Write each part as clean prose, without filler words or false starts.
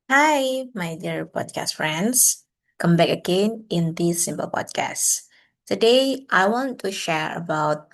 Hi, my dear podcast friends. Come back again in this simple podcast. Today, I want to share about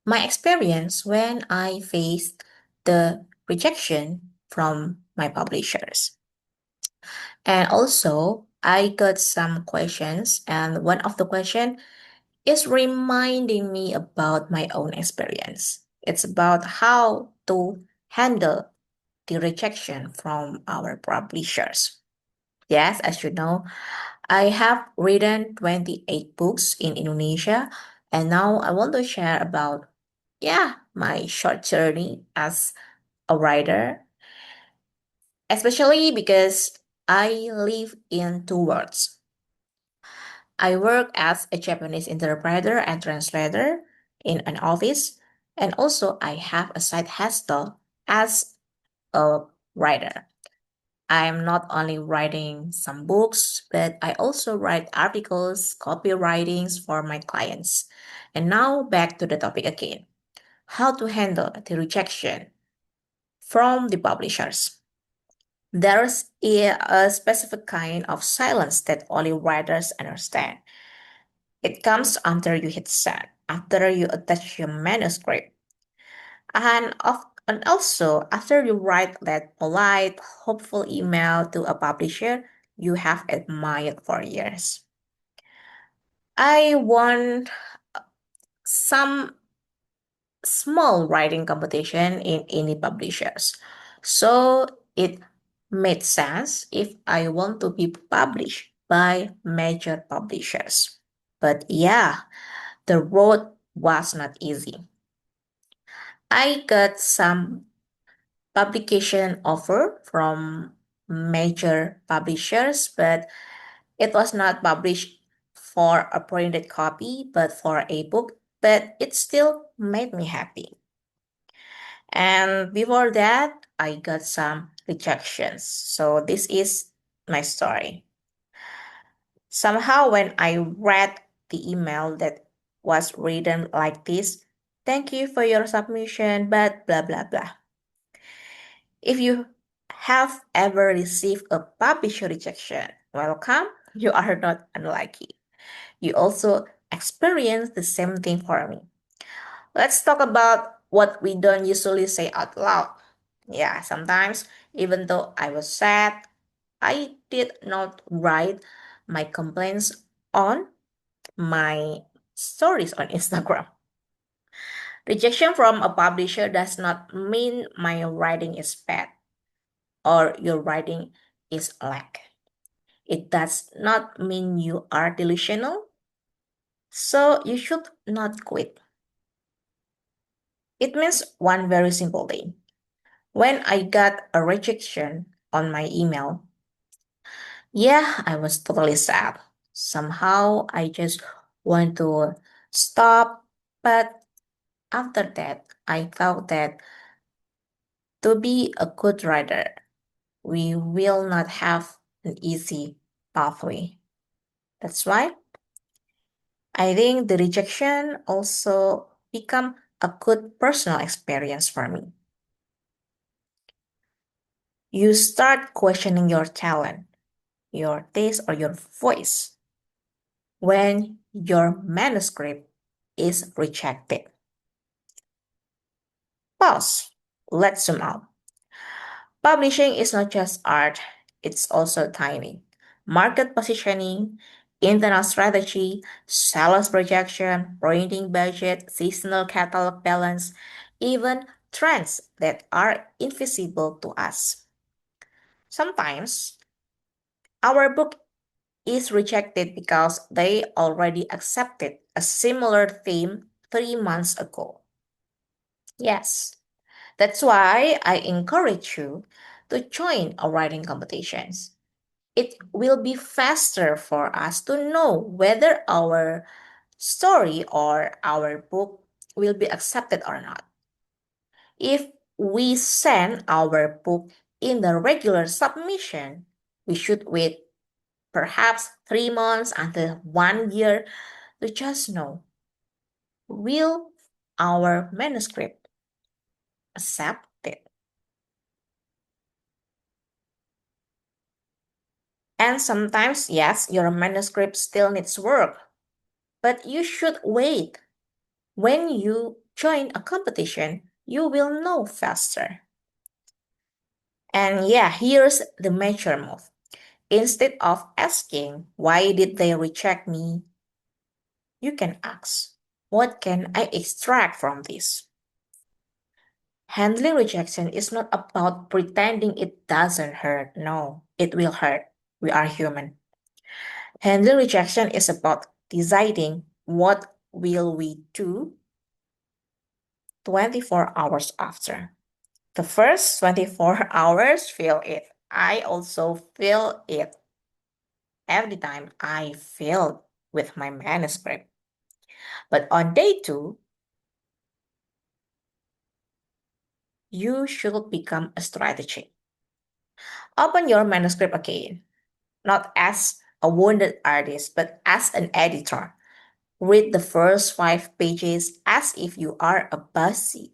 my experience when I faced the rejection from my publishers. And also, I got some questions, and one of the question is reminding me about my own experience. It's about how to handle the rejection from our publishers. Yes, as you know, I have written 28 books in Indonesia, and now I want to share about, my short journey as a writer, especially because I live in two worlds. I work as a Japanese interpreter and translator in an office, and also I have a side hustle as a writer. I'm not only writing some books, but I also write articles, copywritings for my clients. And now back to the topic again. How to handle the rejection from the publishers. There's a specific kind of silence that only writers understand. It comes after you hit send, after you attach your manuscript, and also after you write that polite, hopeful email to a publisher you have admired for years. I won some small writing competition in any publishers. So it made sense if I want to be published by major publishers. But yeah, the road was not easy. I got some publication offer from major publishers, but it was not published for a printed copy, but for a book. But it still made me happy. And before that, I got some rejections. So this is my story. Somehow, when I read the email that was written like this, thank you for your submission, but blah blah blah. If you have ever received a publisher rejection, welcome. You are not unlucky. You also experience the same thing for me. Let's talk about what we don't usually say out loud. Yeah, sometimes, even though I was sad, I did not write my complaints on my stories on Instagram. Rejection from a publisher does not mean my writing is bad or your writing is lack. It does not mean you are delusional, so you should not quit. It means one very simple thing. When I got a rejection on my email, yeah, I was totally sad. Somehow I just want to stop, but after that, I thought that to be a good writer, we will not have an easy pathway. That's why I think the rejection also become a good personal experience for me. You start questioning your talent, your taste, or your voice when your manuscript is rejected. Pause. Let's zoom out. Publishing is not just art, it's also timing, market positioning, internal strategy, sales projection, printing budget, seasonal catalog balance, even trends that are invisible to us. Sometimes our book is rejected because they already accepted a similar theme 3 months ago. Yes, that's why I encourage you to join our writing competitions. It will be faster for us to know whether our story or our book will be accepted or not. If we send our book in the regular submission, we should wait perhaps 3 months until 1 year to just know, will our manuscript accept it? And sometimes, yes, your manuscript still needs work, but you should wait. When you join a competition, you will know faster. And yeah, here's the major move. Instead of asking, why did they reject me? You can ask, what can I extract from this? Handling rejection is not about pretending it doesn't hurt. No, it will hurt. We are human. Handling rejection is about deciding what will we do 24 hours after. The first 24 hours, feel it. I also feel it every time I failed with my manuscript. But on day two, you should become a strategy. Open your manuscript again, not as a wounded artist, but as an editor. Read the first 5 pages as if you are a busy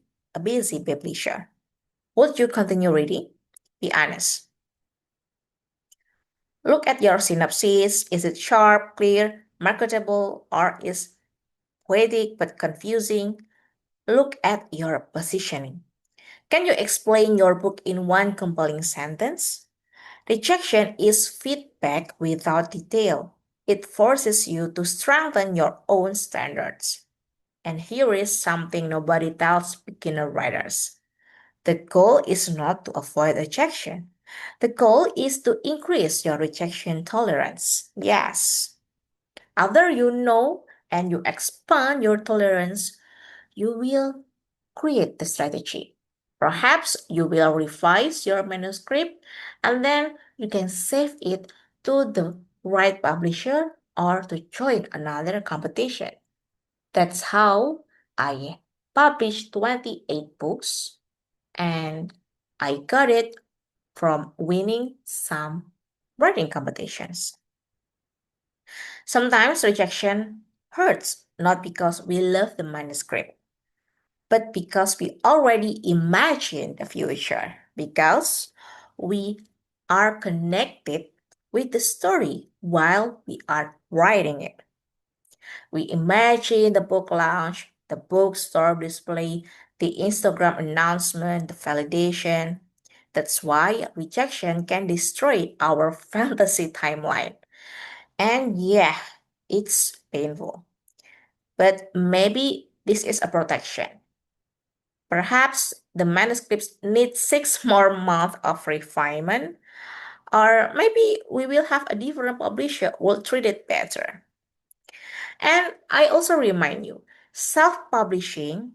publisher. Would you continue reading? Be honest. Look at your synopsis. Is it sharp, clear, marketable, or is poetic but confusing? Look at your positioning. Can you explain your book in one compelling sentence? Rejection is feedback without detail. It forces you to strengthen your own standards. And here is something nobody tells beginner writers. The goal is not to avoid rejection. The goal is to increase your rejection tolerance. Yes. After you know and you expand your tolerance, you will create the strategy. Perhaps you will revise your manuscript and then you can save it to the right publisher or to join another competition. That's how I published 28 books and I got it from winning some writing competitions. Sometimes rejection hurts not because we love the manuscript, but because we already imagine the future, because we are connected with the story while we are writing it. We imagine the book launch, the bookstore display, the Instagram announcement, the validation. That's why rejection can destroy our fantasy timeline. And yeah, it's painful. But maybe this is a protection. Perhaps the manuscripts need 6 more months of refinement, or maybe we will have a different publisher who will treat it better. And I also remind you, self-publishing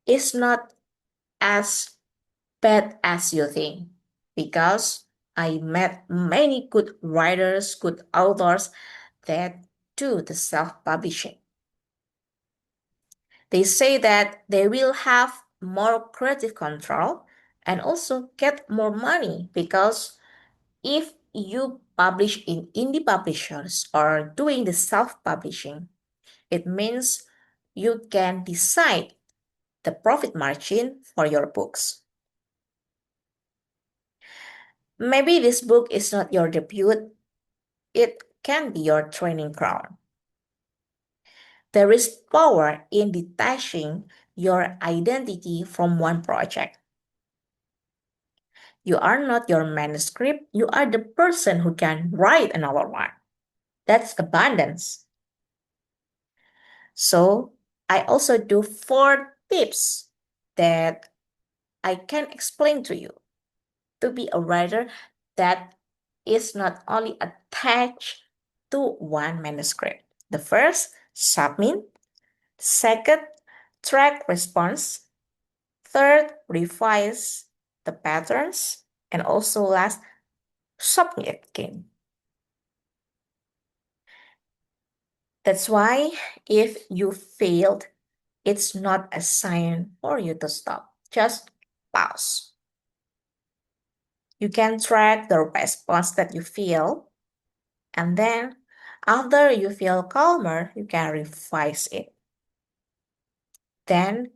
is not as bad as you think because I met many good writers, good authors that do the self-publishing. They say that they will have more creative control and also get more money because if you publish in indie publishers or doing the self-publishing, it means you can decide the profit margin for your books. Maybe this book is not your debut, it can be your training ground. There is power in detaching your identity from one project. You are not your manuscript, you are the person who can write another one. That's abundance. So, I also do 4 tips that I can explain to you to be a writer that is not only attached to one manuscript. The first, submit. Second, track response. Third, revise the patterns. And also last, submit again. That's why if you failed, it's not a sign for you to stop. Just pause. You can track the response that you feel, and then after you feel calmer, you can revise it. Then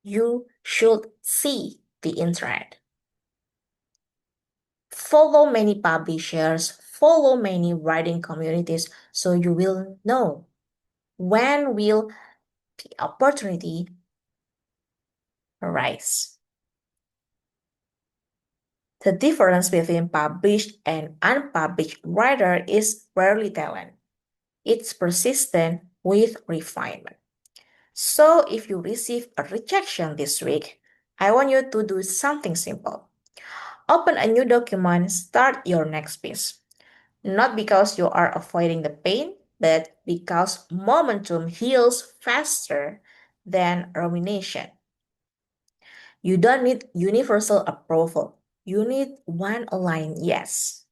you should see the internet. Follow many publishers, follow many writing communities so you will know when will the opportunity arise. The difference between published and unpublished writer is rarely talent. It's persistent with refinement. So if you receive a rejection this week, I want you to do something simple. Open a new document, start your next piece. Not because you are avoiding the pain, but because momentum heals faster than rumination. You don't need universal approval. You need one aligned yes.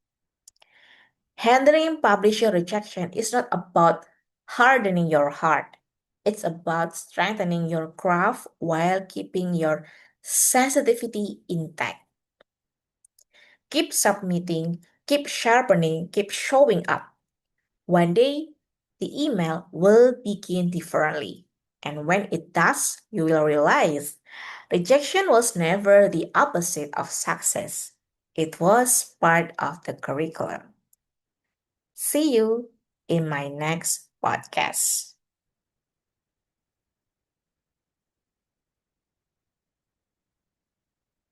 Handling publisher rejection is not about hardening your heart. It's about strengthening your craft while keeping your sensitivity intact. Keep submitting, keep sharpening, keep showing up. One day, the email will begin differently. And when it does, you will realize rejection was never the opposite of success. It was part of the curriculum. See you in my next podcast.